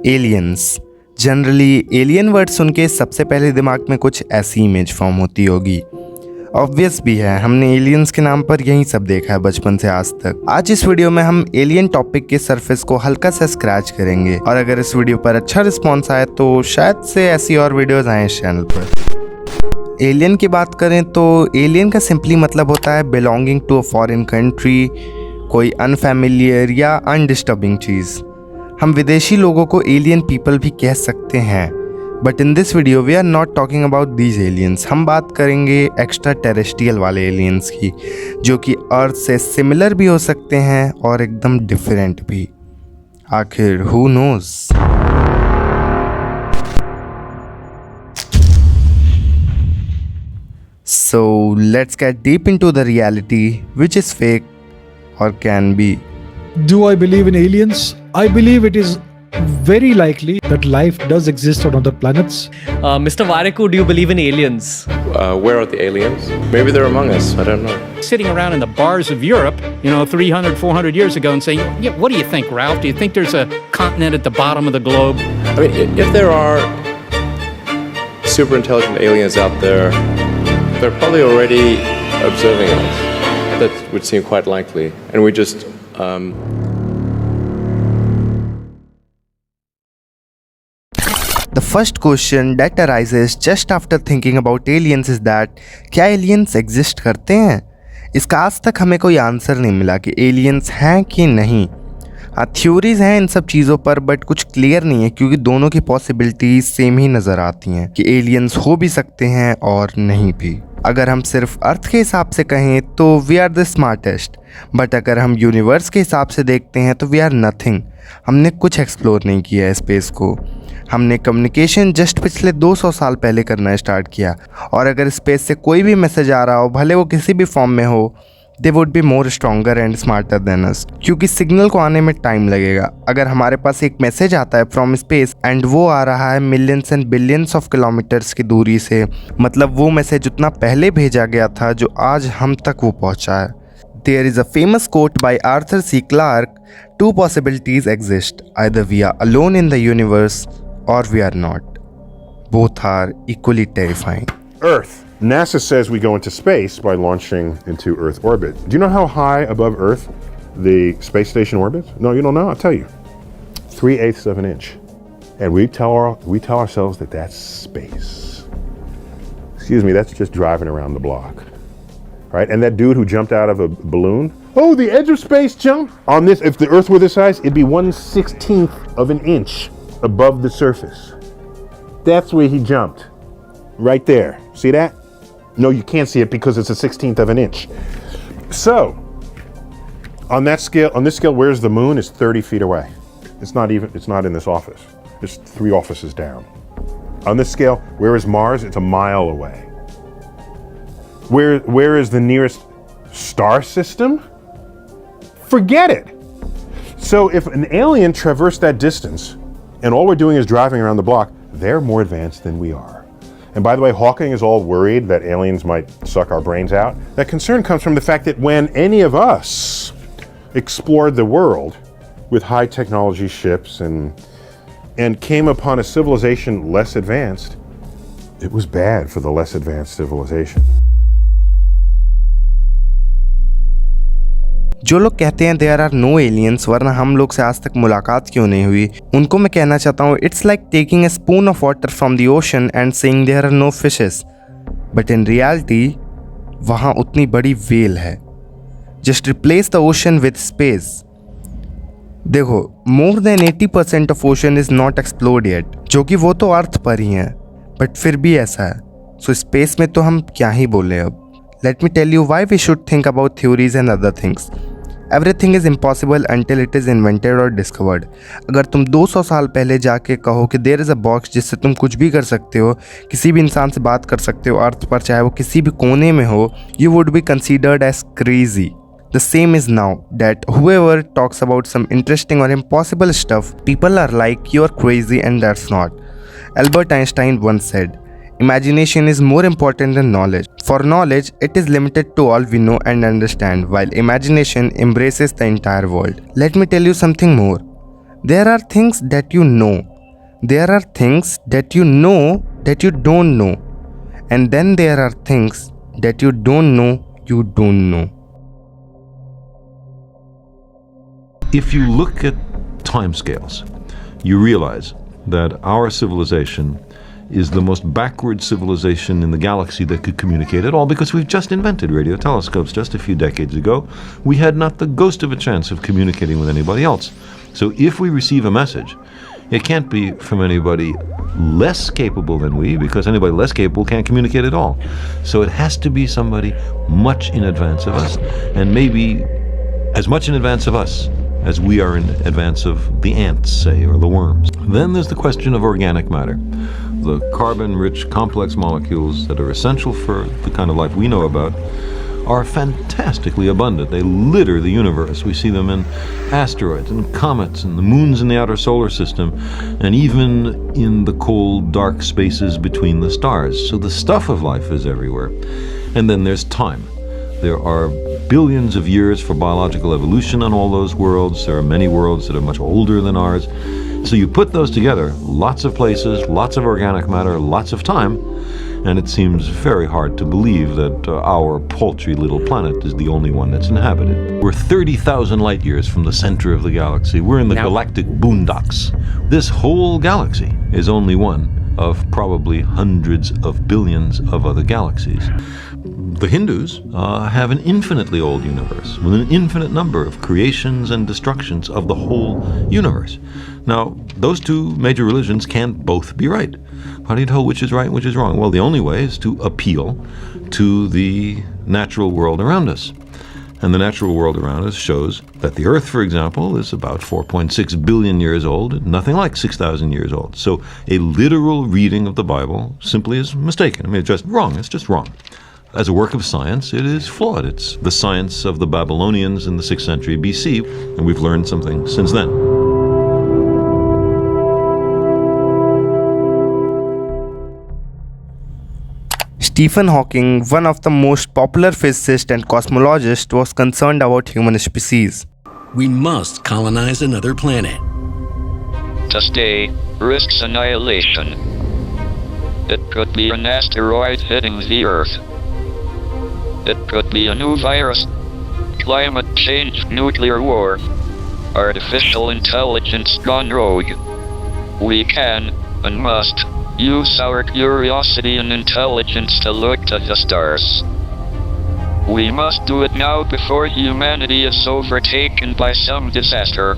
Aliens. Generally alien word सुन के सबसे पहले दिमाग में कुछ ऐसी इमेज फॉर्म होती होगी। ऑब्वियस भी है, हमने एलियंस के नाम पर यही सब देखा है बचपन से आज तक। आज इस वीडियो में हम एलियन टॉपिक के सरफेस को हल्का सा स्क्रैच करेंगे और अगर इस वीडियो पर अच्छा रिस्पॉन्स आए तो शायद से ऐसी और वीडियोस आए इस चैनल पर। एलियन की बात करें तो एलियन का सिंपली मतलब होता है belonging to a foreign country, कोई अनफैमिलियर या अनडिस्टर्बिंग चीज़। हम विदेशी लोगों को एलियन पीपल भी कह सकते हैं, but in this video we are not talking about these aliens. हम बात करेंगे एक्स्ट्रा टेरेस्ट्रियल वाले एलियंस की, जो कि अर्थ से सिमिलर भी हो सकते हैं और एकदम डिफरेंट भी। आखिर who knows. So let's get deep into the reality, which is fake or can be. Do I believe in aliens? I believe it is very likely that life does exist on other planets. Mr. Variku, do you believe in aliens? Where are the aliens? Maybe they're among us. I don't know. Sitting around in the bars of Europe, 300, 400 years ago and saying, yeah, what do you think, Ralph? Do you think there's a continent at the bottom of the globe? I mean, if there are super intelligent aliens out there, they're probably already observing us. That would seem quite likely. And we just... The first question that arises just after thinking about aliens is that क्या aliens exist करते हैं? इसका आज तक हमें कोई answer नहीं मिला कि aliens हैं कि नहीं। थ्योरीज हैं इन सब चीज़ों पर, बट कुछ क्लियर नहीं है क्योंकि दोनों की पॉसिबिलिटीज सेम ही नज़र आती हैं कि एलियंस हो भी सकते हैं और नहीं भी। अगर हम सिर्फ अर्थ के हिसाब से कहें तो we are the smartest, but अगर हम यूनिवर्स के हिसाब से देखते हैं तो वी आर नथिंग। हमने कुछ एक्सप्लोर नहीं किया है स्पेस को। हमने कम्युनिकेशन जस्ट पिछले 200 साल पहले करना स्टार्ट किया, और अगर स्पेस से कोई भी मैसेज आ रहा हो, भले वो किसी भी फॉर्म में हो, they would be more stronger and smarter than us, क्योंकि सिग्नल को आने में टाइम लगेगा। अगर हमारे पास एक मैसेज आता है फ्रॉम स्पेस एंड वो आ रहा है millions and billions of kilometres की दूरी से, मतलब वो मैसेज उतना पहले भेजा गया था जो आज हम तक वो पहुंचा है। There is a famous quote by Arthur C. Clarke, "Two possibilities exist. Either we are alone in the universe or we are not. Both are equally terrifying." Earth. NASA says we go into space by launching into Earth orbit. Do you know how high above Earth the space station orbits? No, you don't know? I'll tell you. 3/8 of an inch. And we tell ourselves that that's space. Excuse me, that's just driving around the block. Right? And that dude who jumped out of a balloon, oh, the edge of space jump! On this, if the Earth were this size, it'd be 1/16 of an inch above the surface. That's where he jumped. Right there. See that? No, you can't see it because it's a 16th of an inch. So, on this scale, where's the moon? Is 30 feet away. It's not in this office. It's 3 offices down. On this scale, where is Mars? It's a mile away. Where is the nearest star system? Forget it. So if an alien traversed that distance and all we're doing is driving around the block, they're more advanced than we are. And by the way, Hawking is all worried that aliens might suck our brains out. That concern comes from the fact that when any of us explored the world with high technology ships and came upon a civilization less advanced, it was bad for the less advanced civilization. जो लोग कहते हैं there are no aliens, वरना हम लोग से आज तक मुलाकात क्यों नहीं हुई, उनको मैं कहना चाहता हूँ it's like taking a spoon of water from the ocean and saying there are no fishes, but in reality वहाँ उतनी बड़ी वेल है। Just replace the ocean with space. देखो, more than 80% of ocean is not explored yet, जो कि वो तो अर्थ पर ही है, बट फिर भी ऐसा है। सो स्पेस में तो हम क्या ही बोले अब। Let me tell you why we should think about theories and other things. Everything is impossible until it is invented और डिस्कवर्ड। अगर तुम 200 साल पहले जाके कहो कि देयर इज़ अ बॉक्स जिससे तुम कुछ भी कर सकते हो, किसी भी इंसान से बात कर सकते हो अर्थ पर, चाहे वो किसी भी कोने में हो, you would be considered as crazy. The same is now that whoever talks about some interesting or impossible stuff, people are like, you're crazy, and that's not. Albert Einstein once said, imagination is more important than knowledge. For knowledge, it is limited to all we know and understand, while imagination embraces the entire world. Let me tell you something more. There are things that you know. There are things that you know that you don't know. And then there are things that you don't know you don't know. If you look at timescales, you realize that our civilization is the most backward civilization in the galaxy that could communicate at all, because we've just invented radio telescopes just a few decades ago. We had not the ghost of a chance of communicating with anybody else. So if we receive a message, it can't be from anybody less capable than we, because anybody less capable can't communicate at all. So it has to be somebody much in advance of us, and maybe as much in advance of us as we are in advance of the ants, say, or the worms. Then there's the question of organic matter. The carbon-rich complex molecules that are essential for the kind of life we know about are fantastically abundant. They litter the universe. We see them in asteroids and comets and the moons in the outer solar system, and even in the cold, dark spaces between the stars. So the stuff of life is everywhere. And then there's time. There are billions of years for biological evolution on all those worlds. There are many worlds that are much older than ours. So you put those together, lots of places, lots of organic matter, lots of time, and it seems very hard to believe that our paltry little planet is the only one that's inhabited. We're 30,000 light years from the center of the galaxy. We're in the galactic boondocks. This whole galaxy is only one of probably hundreds of billions of other galaxies. The Hindus have an infinitely old universe with an infinite number of creations and destructions of the whole universe. Now, those two major religions can't both be right. How do you tell which is right and which is wrong? Well, the only way is to appeal to the natural world around us. And the natural world around us shows that the Earth, for example, is about 4.6 billion years old, nothing like 6,000 years old. So a literal reading of the Bible simply is mistaken. I mean, it's just wrong. It's just wrong. As a work of science, it is flawed. It's the science of the Babylonians in the 6th century BC, and we've learned something since then. Stephen Hawking, one of the most popular physicists and cosmologists, was concerned about human species. We must colonize another planet. To stay risks annihilation. It could be an asteroid hitting the Earth. It could be a new virus, climate change, nuclear war, artificial intelligence gone rogue. We can and must use our curiosity and intelligence to look to the stars. We must do it now before humanity is overtaken by some disaster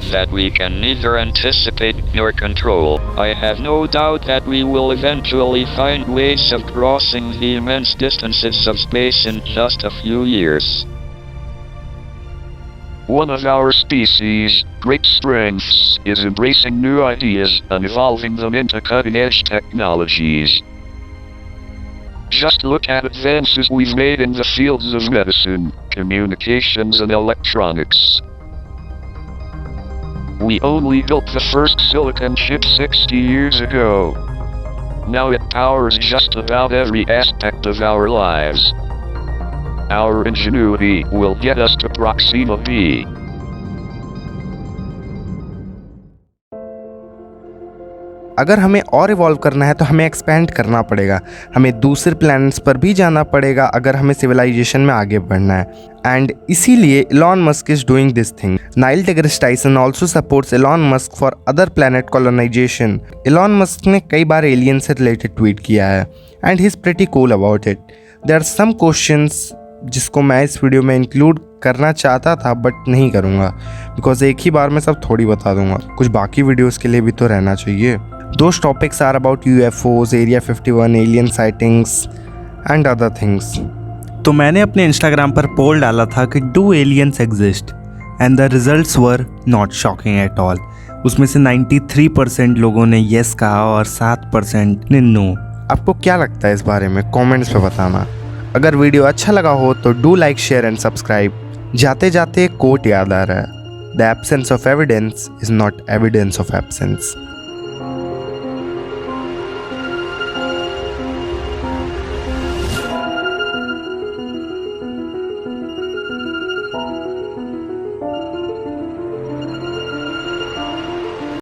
that we can neither anticipate nor control. I have no doubt that we will eventually find ways of crossing the immense distances of space in just a few years. One of our species' great strengths is embracing new ideas and evolving them into cutting-edge technologies. Just look at advances we've made in the fields of medicine, communications, and electronics. We only built the first silicon chip 60 years ago. Now it powers just about every aspect of our lives. Our ingenuity will get us to Proxima B. अगर हमें और evolve करना है तो हमें expand करना पड़ेगा, हमें दूसरे प्लैनेट्स पर भी जाना पड़ेगा अगर हमें सिविलाइजेशन में आगे बढ़ना है. एंड इसीलिए Elon Musk is doing this thing. Neil deGrasse Tyson also supports Elon Musk for other planet colonization. Elon Musk ने कई बार एलियन से रिलेटेड ट्वीट किया है and he is pretty cool about it. There are some questions जिसको मैं इस video में इंक्लूड करना चाहता था बट नहीं करूँगा बिकॉज एक ही बार में सब थोड़ी बता दूंगा, कुछ बाकी वीडियोस के लिए भी तो रहना चाहिए. Those topics are about UFOs, Area 51, alien sightings and other things. तो मैंने अपने इंस्टाग्राम पर पोल डाला था कि do aliens exist and the results were not shocking at all. उसमें से 93% लोगों ने yes कहा और 7% ने no. आपको क्या लगता है इस बारे में कमेंट्स पे बताना. अगर वीडियो अच्छा लगा हो तो do like, share and subscribe. जाते जाते कोट याद आ रहा है, The absence of evidence is not evidence of absence.